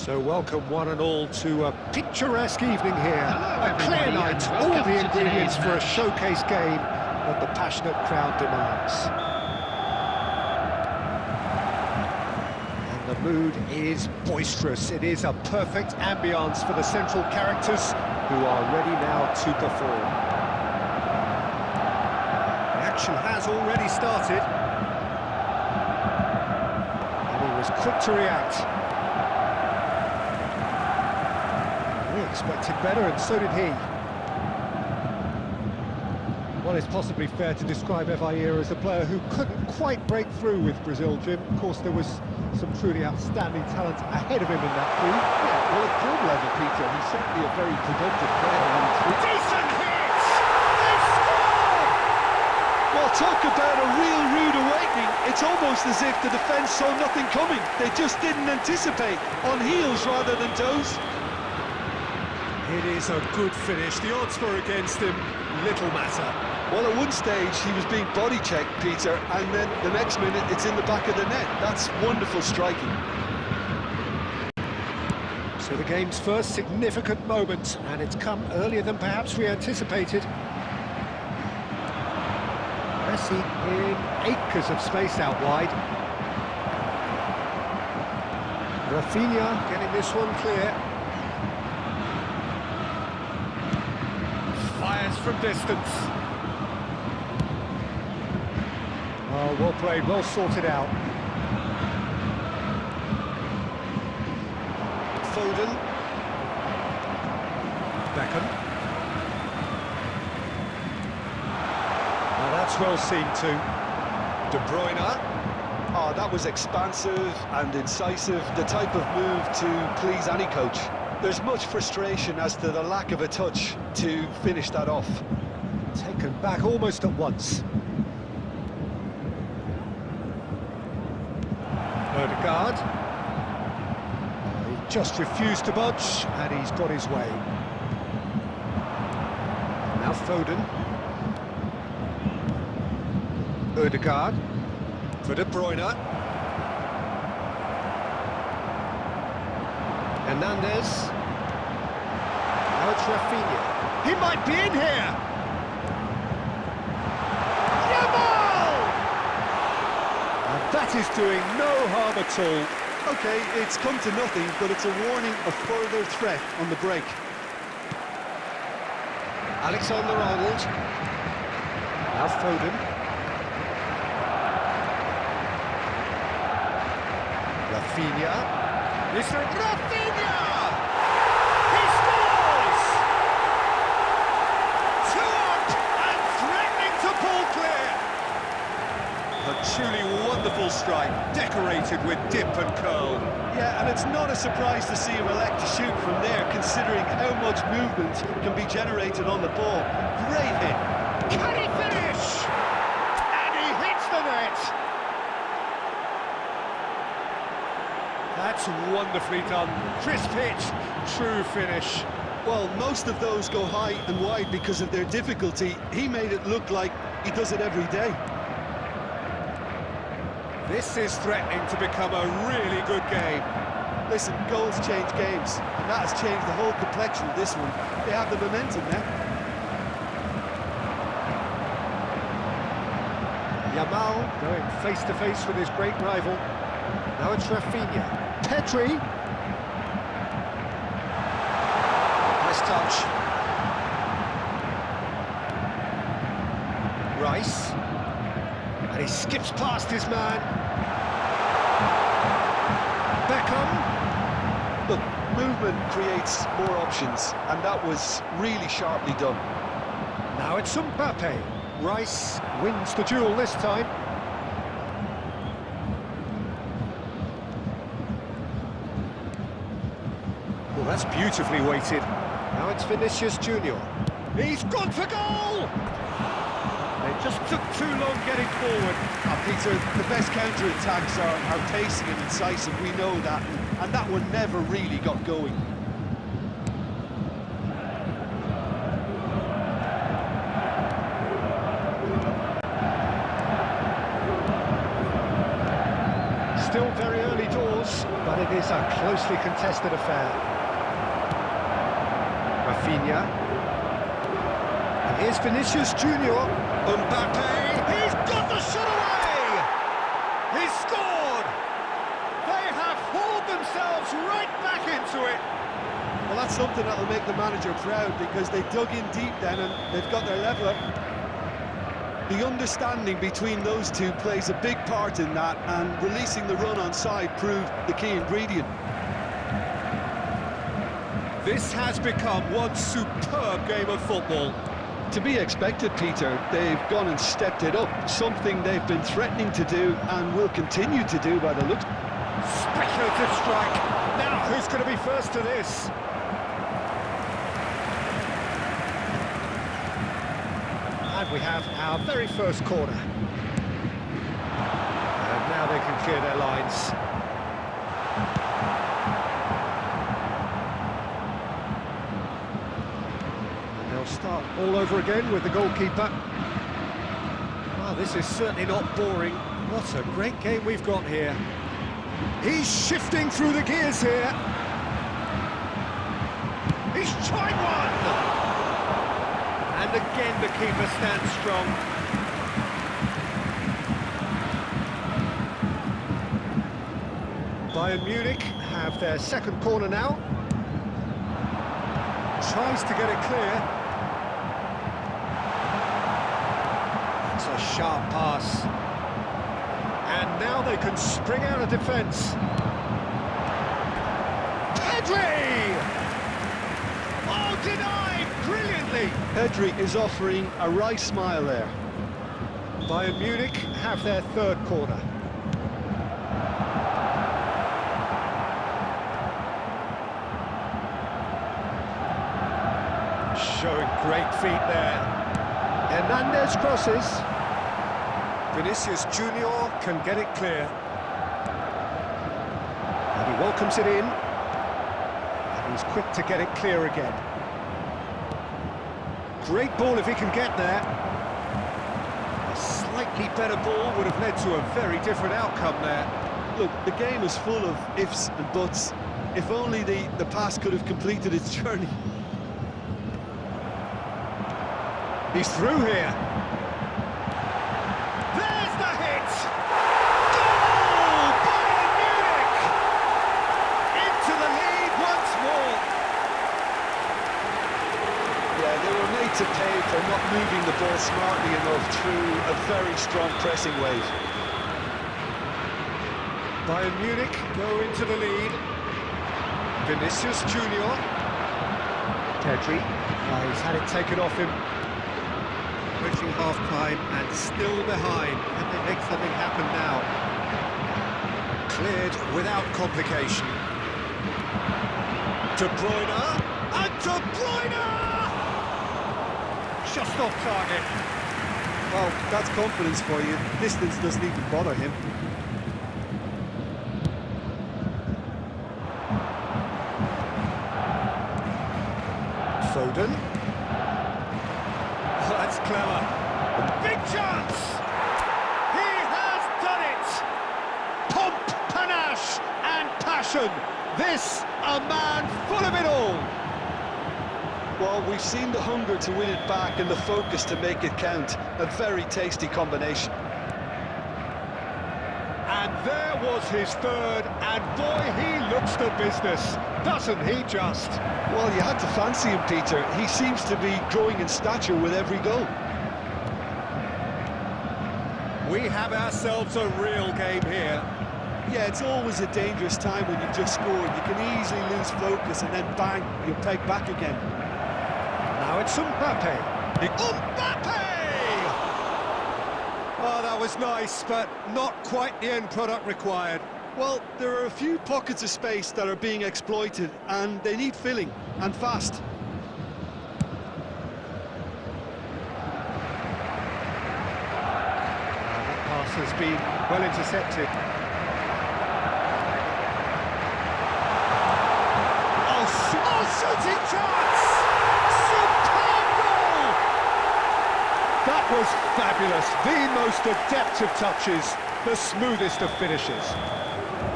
So welcome one and all to a picturesque evening here. A clear night, all the ingredients for a showcase game that the passionate crowd demands. And the mood is boisterous. It is a perfect ambience for the central characters who are ready now to perform. The action has already started. And he was quick to react. We expected better, and so did he. Well, it's possibly fair to describe Haolai as a player who couldn't quite break through with Brazil, Jim. Of course, there was some truly outstanding talent ahead of him in that group. Yeah, well, at club level, Peter, he's certainly a very productive player. Decent hit! They score! Well, talk about a real rude awakening. It's almost as if the defence saw nothing coming. They just didn't anticipate, on heels rather than toes. It is a good finish. The odds were against him, little matter. Well, at one stage he was being body checked, Peter, and then the next minute it's in the back of the net. That's wonderful striking. So the game's first significant moment, and it's come earlier than perhaps we anticipated. Messi in acres of space out wide. Rafinha getting this one clear. Fires from distance. Oh, well played, well sorted out. Foden. Beckham. Now that's well seen too. De Bruyne. Oh, that was expansive and incisive, the type of move to please any coach. There's much frustration as to the lack of a touch to finish that off. Taken back almost at once. Odegaard. He just refused to budge, and he's got his way. Now Foden. Odegaard. For De Bruyne. Hernandez. Now it's Rafinha. He might be in here! Yamal! And that is doing no harm at all. Okay, it's come to nothing, but it's a warning of further threat on the break. Alexander-Arnold. Now Foden. Rafinha. It's Rafinha! He scores! 2 up and threatening to pull clear. A truly wonderful strike, decorated with dip and curl. Yeah, and it's not a surprise to see him elect to shoot from there, considering how much movement can be generated on the ball. Great hit. Can he finish? And he hits the net. That's wonderfully done. Crisp hit, true finish. Well, most of those go high and wide because of their difficulty. He made it look like he does it every day. This is threatening to become a really good game. Listen, goals change games, and that has changed the whole complexion of this one. They have the momentum now. Yamal going face-to-face with his great rival. Now it's Rafinha. Pedri. Nice touch. Rice. And he skips past his man. Beckham. Look, movement creates more options, and that was really sharply done. Now it's Mbappe. Rice wins the duel this time. Well, that's beautifully weighted. Now it's Vinicius Junior. He's gone for goal! They just took too long getting forward. Peter, the best counter-attacks are pacey and incisive, we know that, and that one never really got going. Still very early doors, but it is a closely contested affair. Rafinha. And here's Vinicius Junior. Mbappe. He's got the shot away! He's scored! They have hauled themselves right back into it. Well, that's something that'll make the manager proud, because they dug in deep then and they've got their leveller. The understanding between those two plays a big part in that, and releasing the run on side proved the key ingredient. This has become one superb game of football. To be expected, Peter. They've gone and stepped it up, something they've been threatening to do and will continue to do by the looks. Speculative strike. Now, who's going to be first to this? And we have our very first corner. And now they can clear their lines. And they'll start all over again with the goalkeeper. Well, this is certainly not boring. What a great game we've got here. He's shifting through the gears here. He's tried one! And again the keeper stands strong. Bayern Munich have their second corner now. Tries to get it clear. It's a sharp pass. And now they can spring out of defence. Pedri! Oh, denied brilliantly! Pedri is offering a right smile there. Bayern Munich have their third corner. Showing great feet there. Hernandez crosses. Vinicius Junior can get it clear. And he welcomes it in. And he's quick to get it clear again. Great ball if he can get there. A slightly better ball would have led to a very different outcome there. Look, the game is full of ifs and buts. If only the pass could have completed its journey. He's through here. There's the hit! Goal! Bayern Munich! Into the lead once more. Yeah, they were made to pay for not moving the ball smartly enough through a very strong pressing wave. Bayern Munich go into the lead. Vinicius Junior. Pedri. He's had it taken off him. Approaching half-time and still behind. Can they make something happen now? Cleared without complication. De Bruyne, and De Bruyne! Just off target. Well, that's confidence for you. Distance doesn't even bother him. Foden. Oh, that's clever. Big chance! He has done it! Pomp, panache and passion. This, a man full of it all. Well, we've seen the hunger to win it back and the focus to make it count. A very tasty combination. There was his third, and boy, he looks the business, doesn't he just? Well, you had to fancy him, Peter. He seems to be growing in stature with every goal. We have ourselves a real game here. Yeah, it's always a dangerous time when you've just scored. You can easily lose focus and then bang, you peg back again. Now it's Mbappe. Mbappe! Oh, that was nice, but not quite the end product required. Well, there are a few pockets of space that are being exploited, and they need filling, and fast. That pass has been well intercepted. Oh, shooting chance! Superb goal! That was fabulous. The most adept of touches, the smoothest of finishes.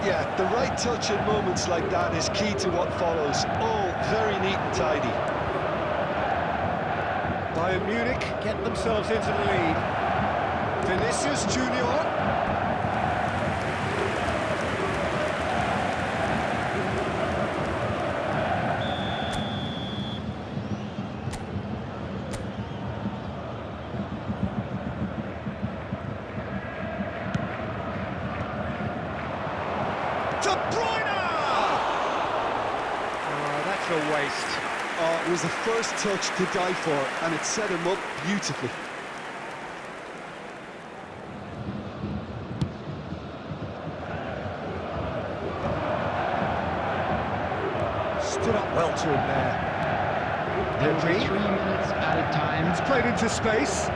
Yeah, the right touch in moments like that is key to what follows. All very neat and tidy. Bayern Munich get themselves into the lead. Vinicius Junior. De Bruyne! Oh, that's a waste. Oh, it was the first touch to die for, and it set him up beautifully. Stood up well to him there. There were 3 minutes added time. It's played into space.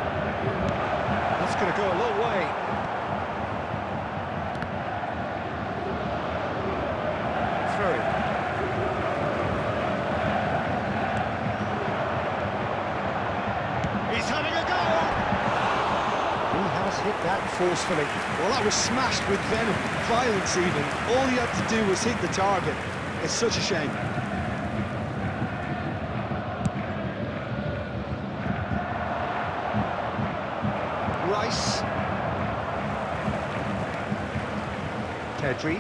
That's going to go a long way. Through. He's having a go! He has hit that forcefully. Well, that was smashed with venom, violence even. All he had to do was hit the target. It's such a shame. Rice. Pedri.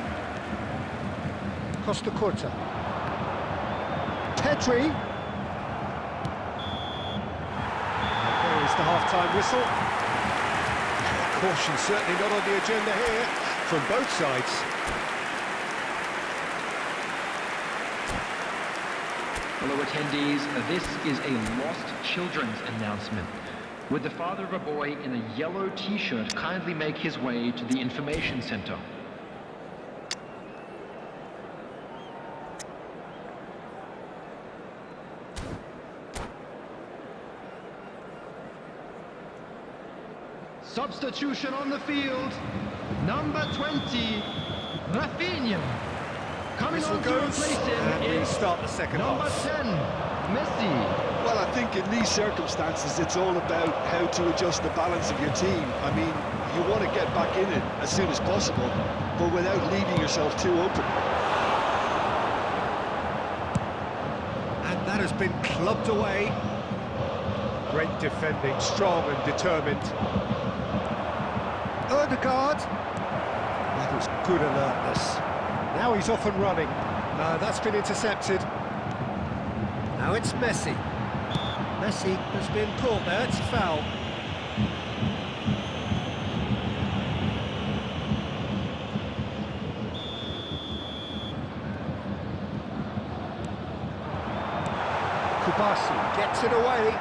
Costa Curta. Pedri. There is the half-time whistle. Caution certainly not on the agenda here from both sides. Fellow attendees, this is a lost children's announcement. Would the father of a boy in a yellow t-shirt kindly make his way to the information center? Substitution on the field, number 20, Rafinha. Coming Whistle on to goes, replace him and we is start the second number half. 10, Messi. Well, I think in these circumstances, it's all about how to adjust the balance of your team. I mean, you want to get back in it as soon as possible, but without leaving yourself too open. And that has been clubbed away. Great defending, strong and determined. Ødegaard. That was good alertness. Now he's off and running. That's been intercepted. Now it's Messi. Messi has been caught there, it's a foul. Kubasi gets it away.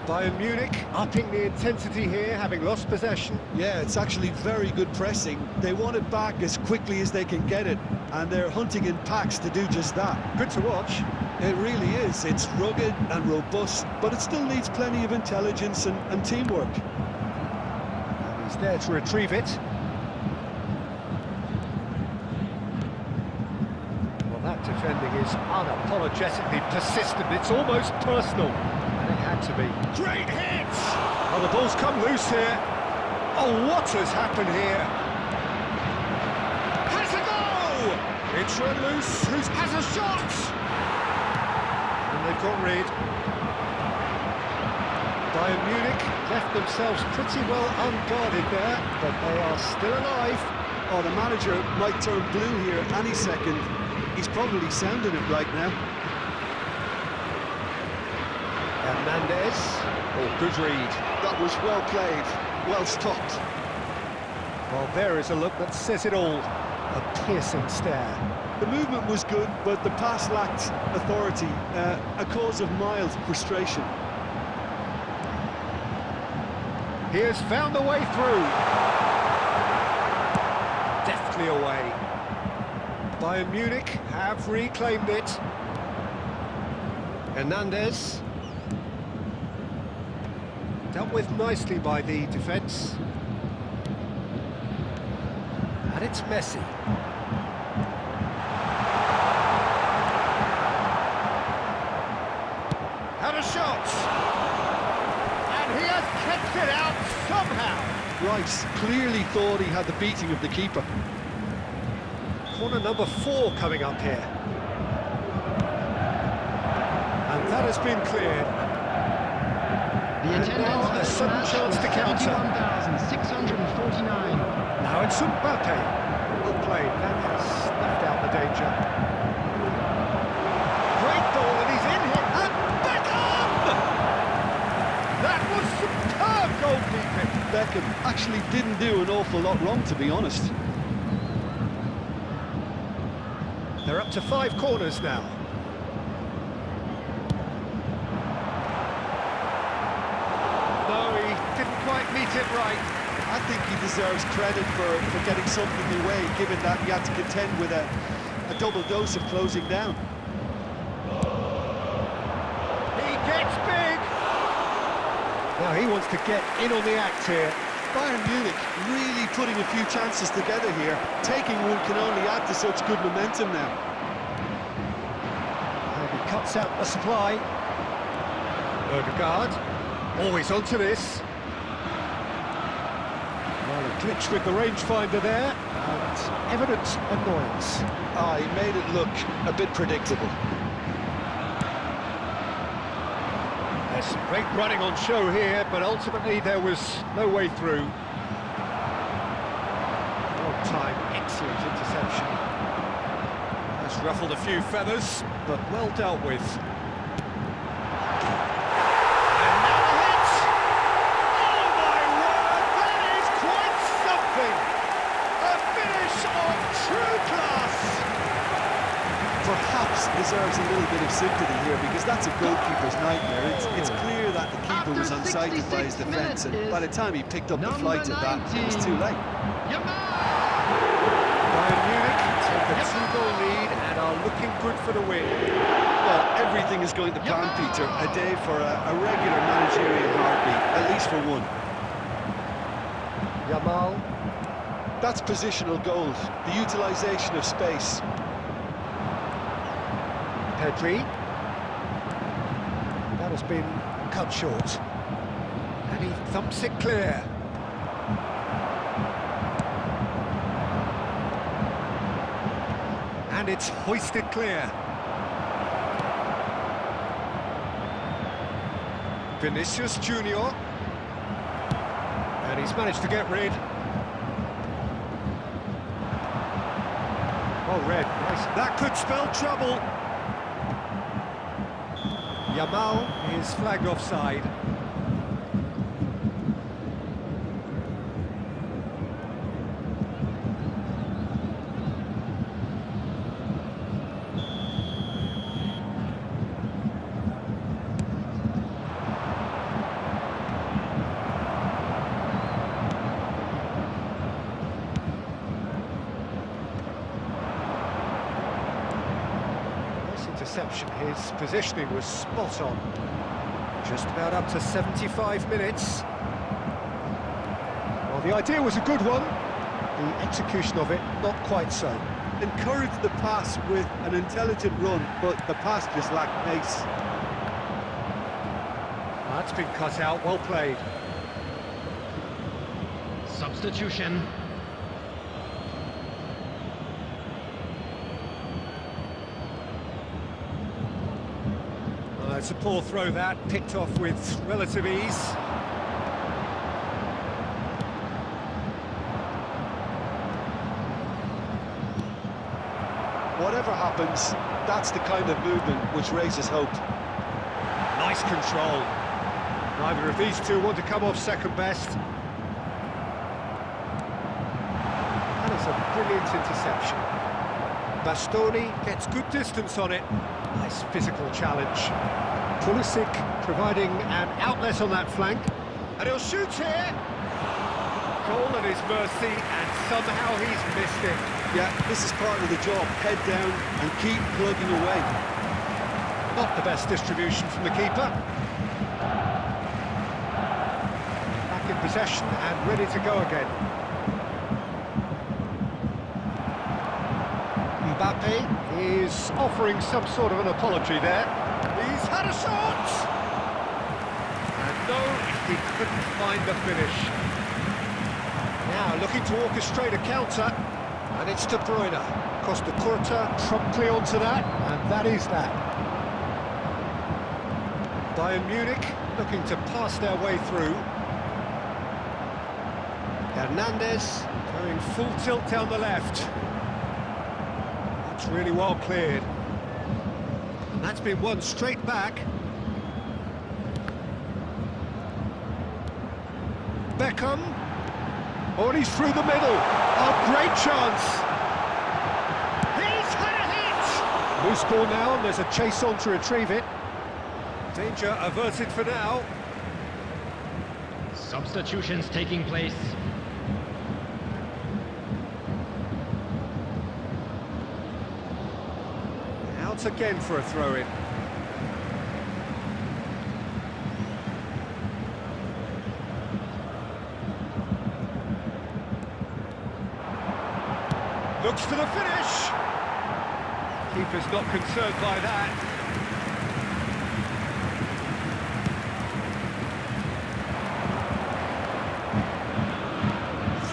Bayern Munich upping the intensity here, having lost possession. Yeah, it's actually very good pressing. They want it back as quickly as they can get it, and they're hunting in packs to do just that. Good to watch. It really is. It's rugged and robust, but it still needs plenty of intelligence and teamwork. And he's there to retrieve it. Well, that defending is unapologetically persistent. It's almost personal. And it had to be. Great hit! Oh, the ball's come loose here. Oh, what has happened here? Has a go! It's run loose. Who has a shot? And they've got Reed. Bayern Munich left themselves pretty well unguarded there, but they are still alive. Oh, the manager might turn blue here any second. He's probably sounding it right now. Hernandez. Oh, good read. That was well played, well stopped. Well, there is a look that says it all. A piercing stare. The movement was good, but the pass lacked authority, a cause of mild frustration. He has found a way through. Deftly away. Bayern Munich have reclaimed it. Hernandez. Dealt with nicely by the defence. And it's Messi. Had a shot. And he has kept it out somehow. Rice clearly thought he had the beating of the keeper. Corner number 4 coming up here. And that has been cleared. The And attendance now for a this sudden match chance was to counter. 71,649. Now it's Mbappe. Well played, that has snuffed out the danger. Great ball, and he's in here, and Beckham! That was superb goalkeeping. Beckham actually didn't do an awful lot wrong, to be honest. They're up to 5 corners now. No, he didn't quite meet it right. I think he deserves credit for getting something away, given that he had to contend with a double dose of closing down. He gets big! Now he wants to get in on the act here. Bayern Munich really putting a few chances together here. Taking one can only add to such good momentum now. And he cuts out the supply. Odegaard, always onto this. Well, a glitch with the rangefinder there, and evident annoyance. Ah, he made it look a bit predictable. There's some great running on show here, but ultimately there was no way through. One time, excellent interception. Has ruffled a few feathers, but well dealt with. And now a hit! Oh my word, that is quite something! A finish of true class! Perhaps deserves a little bit of sympathy here, because that's a goalkeeper's nightmare. It's clear that the keeper was unsighted by his defence, and by the time he picked up the flight of that, it was too late. Bayern Munich take a 2-goal lead and are looking good for the win. Well, everything is going to plan, Peter. A day for a regular managerial heartbeat, at least for one. Yamal. That's positional gold, the utilisation of space. Pedri. That has been cut short. And he thumps it clear. And it's hoisted clear. Vinicius Junior. And he's managed to get rid. Oh, red. Nice. That could spell trouble. Yamal is flagged offside. Interception, his positioning was spot on. Just about up to 75 minutes. Well, the idea was a good one. The execution of it, not quite so. Encouraged the pass with an intelligent run, but the pass just lacked pace. That's been cut out, well played. Substitution. It's a poor throw that, picked off with relative ease. Whatever happens, that's the kind of movement which raises hope. Nice control. Neither of these two want to come off second best. And it's a brilliant interception. Bastoni gets good distance on it. Nice physical challenge. Pulisic providing an outlet on that flank. And he'll shoot here. Goal at his mercy, and somehow he's missed it. Yeah, this is part of the job. Head down and keep plugging away. Not the best distribution from the keeper. Back in possession and ready to go again. Mbappe is offering some sort of an apology there. He's had a shot! And no, he couldn't find the finish. Now looking to orchestrate a counter, and it's De Bruyne. Costa Curta promptly onto that, and that is that. Bayern Munich looking to pass their way through. Hernandez going full tilt down the left. That's really well cleared. And that's been won straight back. Beckham. Oh, and he's through the middle. Oh, great chance. He's had a hit. Loose ball now, and there's a chase on to retrieve it. Danger averted for now. Substitutions taking place. Out again for a throw-in. Looks for the finish. Keeper's not concerned by that.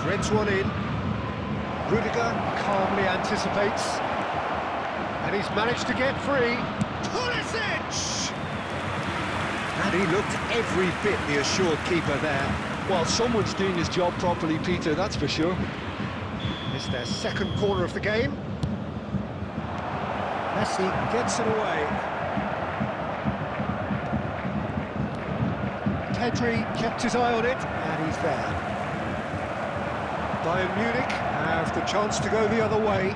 Threads one in. Rudiger calmly anticipates. And he's managed to get free. Pulisic! And he looked every bit the assured keeper there. Well, someone's doing his job properly, Peter, that's for sure. It's their second corner of the game. Messi gets it away. Pedri kept his eye on it, and he's there. Bayern Munich have the chance to go the other way.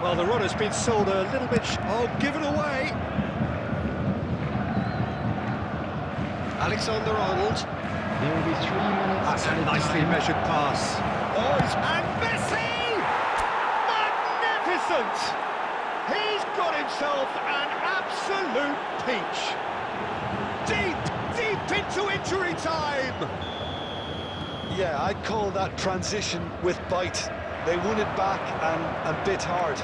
Well, the run has been sold a little bit... given away. Alexander-Arnold. There will be 3 minutes. That's a nicely measured pass. And Messi! Magnificent! He's got himself an absolute peach. Deep into injury time. Yeah, I'd call that transition with bite. They won it back and bit hard.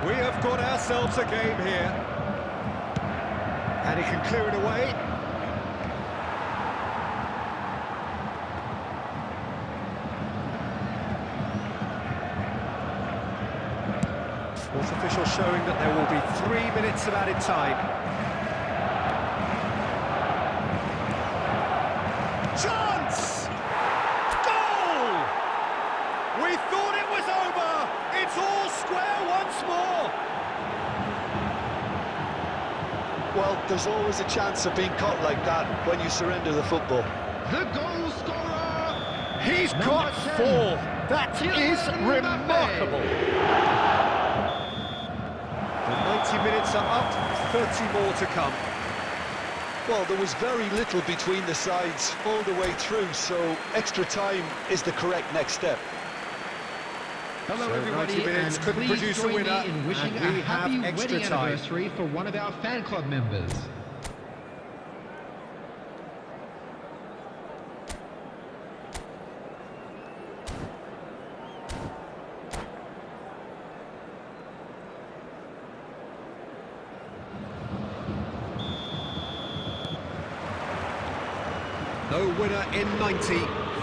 We have got ourselves a game here. And he can clear it away. Fourth official showing that there will be 3 minutes of added time. Chance! Goal! We thought it was over. It's all square once more. Well, there's always a chance of being caught like that when you surrender the football. The goal scorer! He's Number got 10. 4. That is remarkable. The 90 minutes are up, 30 more to come. Well, there was very little between the sides all the way through, so extra time is the correct next step. Hello, So everybody, 90 minutes and couldn't please produce a join winner, me in wishing and we a happy have extra wedding time. anniversary for one of our fan club members. No winner in 90,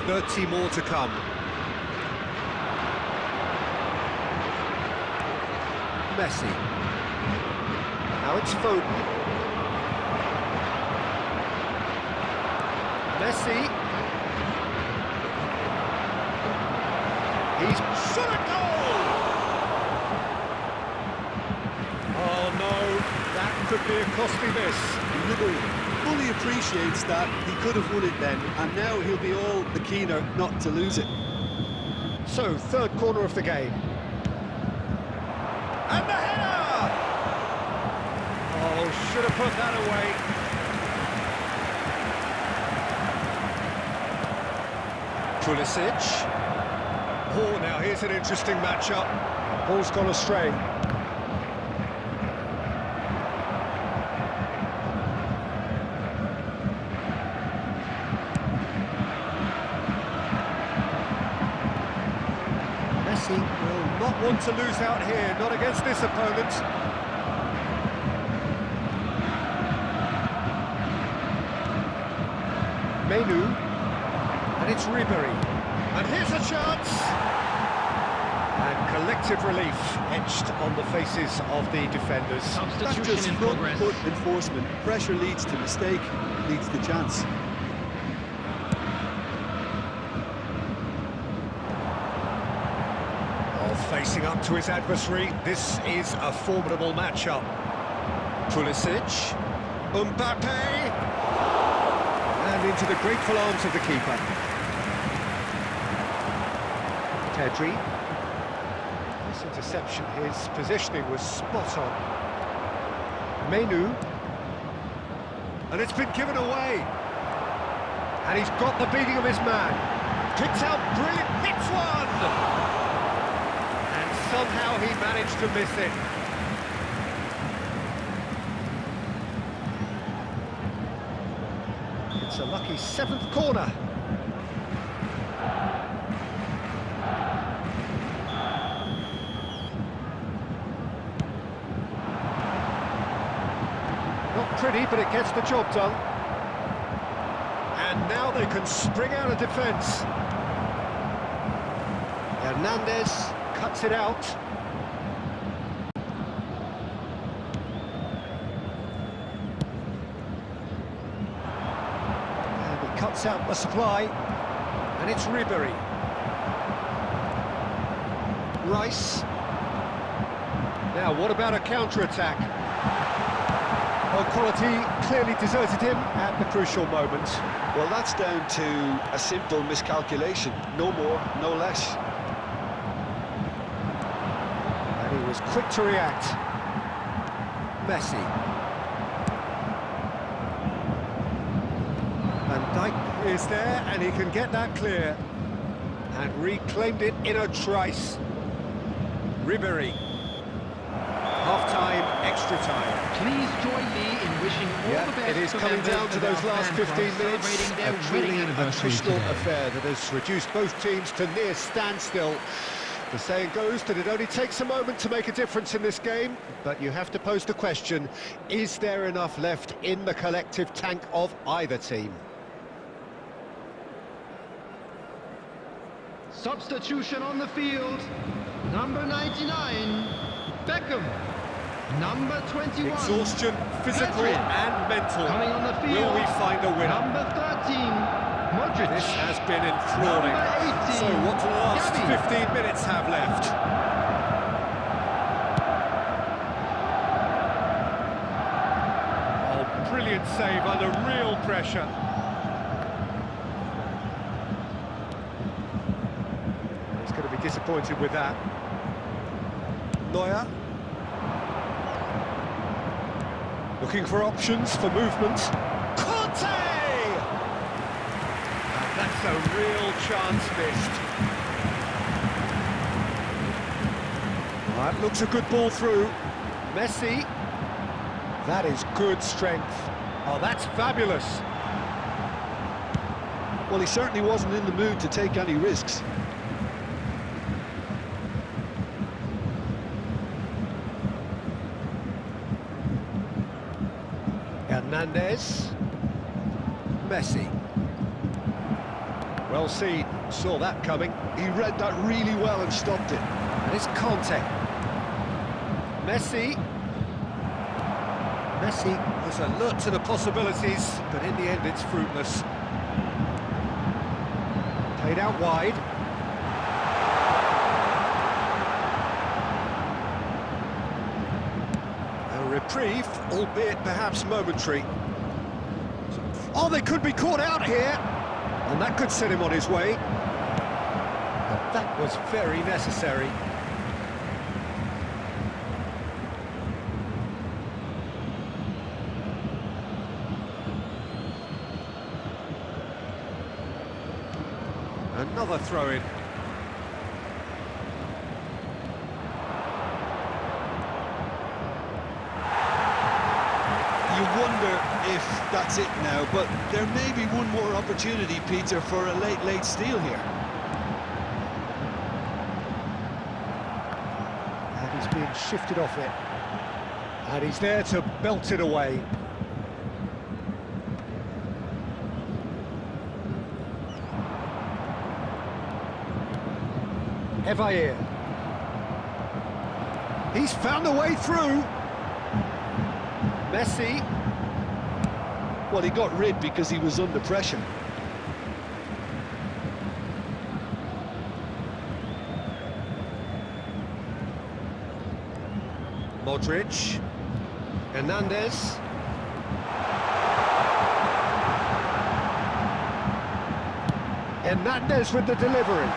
30 more to come. Messi. Now it's Foden. Messi. He's shot a goal! Oh no, that could be a costly miss. Liverpool fully appreciates that he could have won it then, and now he'll be all the keener not to lose it. So, third corner of the game. And the header! Oh, should have put that away. Pulisic. Oh, now here's an interesting matchup. Ball's gone astray. Messi will not want to lose out here, not against this opponent. Menu, and it's Ribery. And here's a chance! And collective relief etched on the faces of the defenders. That's Substitution just in front progress. foot enforcement. Pressure leads to mistake, leads to chance. Facing up to his adversary, this is a formidable matchup. Pulisic, Mbappe, and into the grateful arms of the keeper. Pedri. This interception, his positioning was spot on. Menu, and it's been given away. And he's got the beating of his man. Kicks out, brilliant, hits one! Somehow he managed to miss it. It's a lucky seventh corner. Not pretty, but it gets the job done. And now they can spring out of defence. Hernandez cuts it out. And he cuts out the supply. And it's Ribery. Rice. Now, what about a counter-attack? Well, quality clearly deserted him at the crucial moment. Well, that's down to a simple miscalculation. No more, no less. And he was quick to react. Messi. Van Dijk is there, and he can get that clear. And reclaimed it in a trice. Ribery. Half-time, extra time. Please join me in wishing all the best it is to coming members down to of those our last fan 15 club minutes. celebrating their A truly wedding anniversary attritional today. affair that has reduced both teams to near standstill. The saying goes that it only takes a moment to make a difference in this game, but you have to pose the question, is there enough left in the collective tank of either team? Substitution on the field. Number 99, Beckham. Number 21, Exhaustion, physical Pedri. and mental. Coming on the field. Will we find a winner? Number 13, Modric. This has been enthralling. Number 18, So what do the last Gabby. 15 minutes have left? Oh, brilliant save under real pressure. He's going to be disappointed with that. Neuer. Looking for options for movement. Conte! And that's a real chance missed. That looks a good ball through. Messi. That is good strength. Oh, that's fabulous. Well, he certainly wasn't in the mood to take any risks. Hernandez. Messi. Well seen, saw that coming. He read that really well and stopped it. And it's Conte. Messi. Messi was alert to the possibilities, but in the end it's fruitless. Played out wide. A reprieve, albeit perhaps momentary. Oh, they could be caught out here, and that could set him on his way. But that was very necessary. Another throw-in. You wonder if that's it now, but there may be one more opportunity, Peter, for a late steal here. And he's being shifted off it. And he's there to belt it away. Evair. He's found a way through. Messi. Well, he got rid because he was under pressure. Modric. Hernandez. Hernandez with the delivery.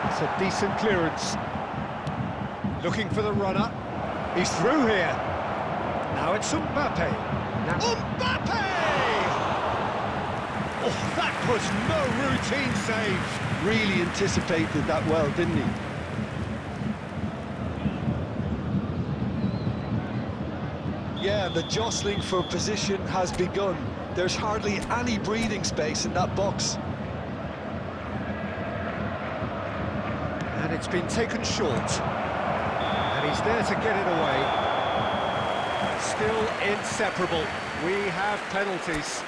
It's a decent clearance. Looking for the runner. He's through here. Now it's Mbappe. Mbappe! Oh, that was no routine save. Really anticipated that well, didn't he? Yeah, the jostling for position has begun. There's hardly any breathing space in that box. And it's been taken short. And he's there to get it away. Still inseparable. We have penalties.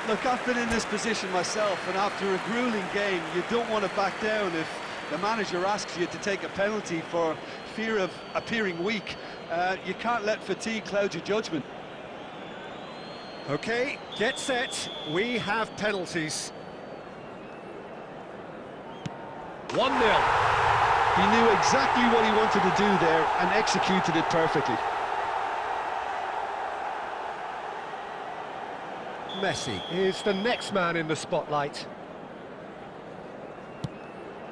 Look, I've been in this position myself, and after a grueling game, you don't want to back down if the manager asks you to take a penalty for fear of appearing weak. You can't let fatigue cloud your judgment. Okay, get set. We have penalties. 1-0. He knew exactly what he wanted to do there and executed it perfectly. Messi is the next man in the spotlight.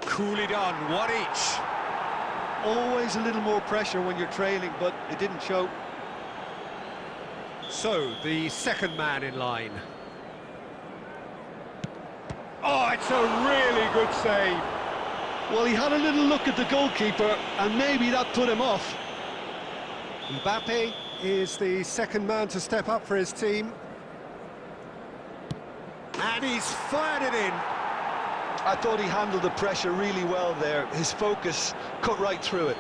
Coolly done, one each. Always a little more pressure when you're trailing, but it didn't show. So, the second man in line. Oh, it's a really good save. Well, he had a little look at the goalkeeper, and maybe that put him off. Mbappe is the second man to step up for his team. And he's fired it in. I thought he handled the pressure really well there. His focus cut right through it.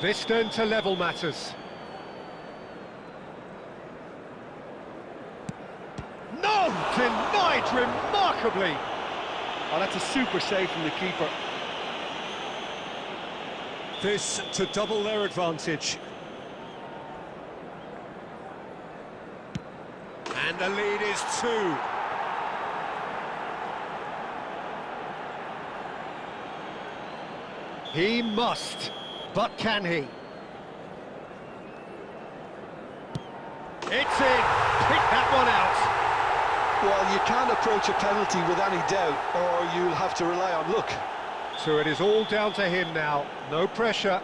This then to level matters. No! Denied remarkably! Oh, that's a super save from the keeper. This to double their advantage. And the lead is 2. He must, but can he? It's in! Pick that one out! Well, you can't approach a penalty with any doubt, or you'll have to rely on luck. So it is all down to him now, no pressure.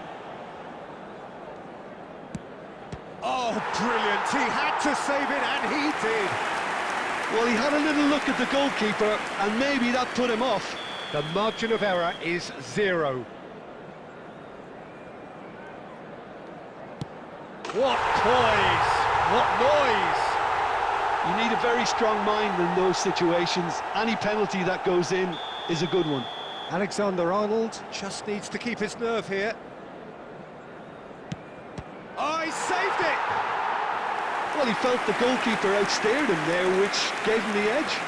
Oh, brilliant! He had to save it, and he did! Well, he had a little look at the goalkeeper, and maybe that put him off. The margin of error is 0. What poise! What noise! You need a very strong mind in those situations. Any penalty that goes in is a good one. Alexander-Arnold just needs to keep his nerve here. Oh, he saved it! Well, he felt the goalkeeper outsteered him there, which gave him the edge.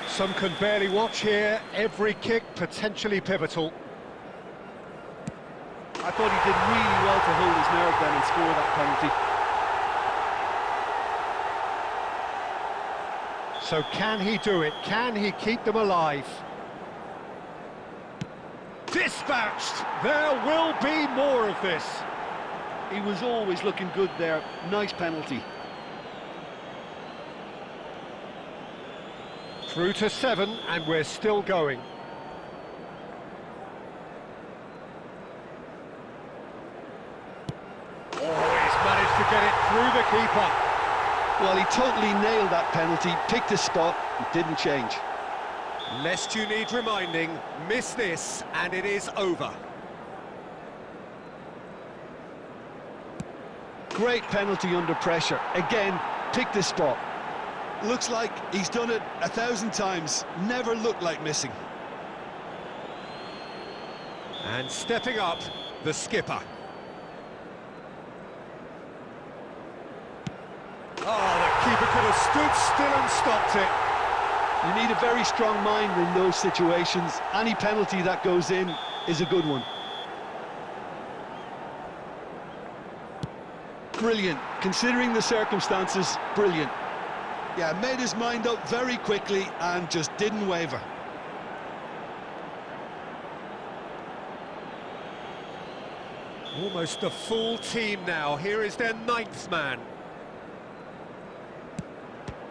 Some can barely watch here. Every kick potentially pivotal. I thought he did really well to hold his nerve then and score that penalty. So can he do it? Can he keep them alive? Dispatched! There will be more of this. He was always looking good there. Nice penalty. Through to 7, and we're still going. Oh, he's managed to get it through the keeper. Well, he totally nailed that penalty, picked a spot, and didn't change. Lest you need reminding, miss this, and it is over. Great penalty under pressure. Again, picked a spot. Looks like he's done it 1,000 times. Never looked like missing. And stepping up, the skipper. Oh, the keeper could have stood still and stopped it. You need a very strong mind in those situations. Any penalty that goes in is a good one. Brilliant. Considering the circumstances, brilliant. Yeah, made his mind up very quickly and just didn't waver. Almost the full team now. Here is their 9th man.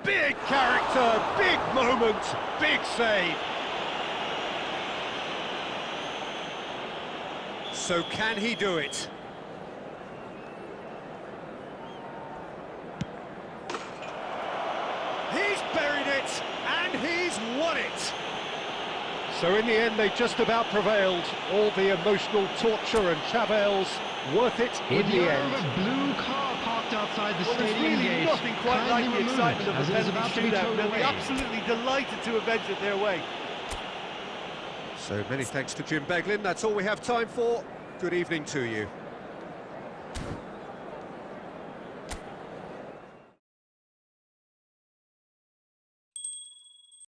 Big character, big moment, big save. So can he do it? He's buried it, and he's won it. So in the end, they just about prevailed. All the emotional torture and travails, worth it in the end. A blue car parked outside the Well, there's stadium really gate. nothing quite like Kindly the remove excitement it, of as a it is penalty about to be shootout. towed They'll be away. absolutely delighted to avenge it their way. So many thanks to Jim Beglin. That's all we have time for. Good evening to you.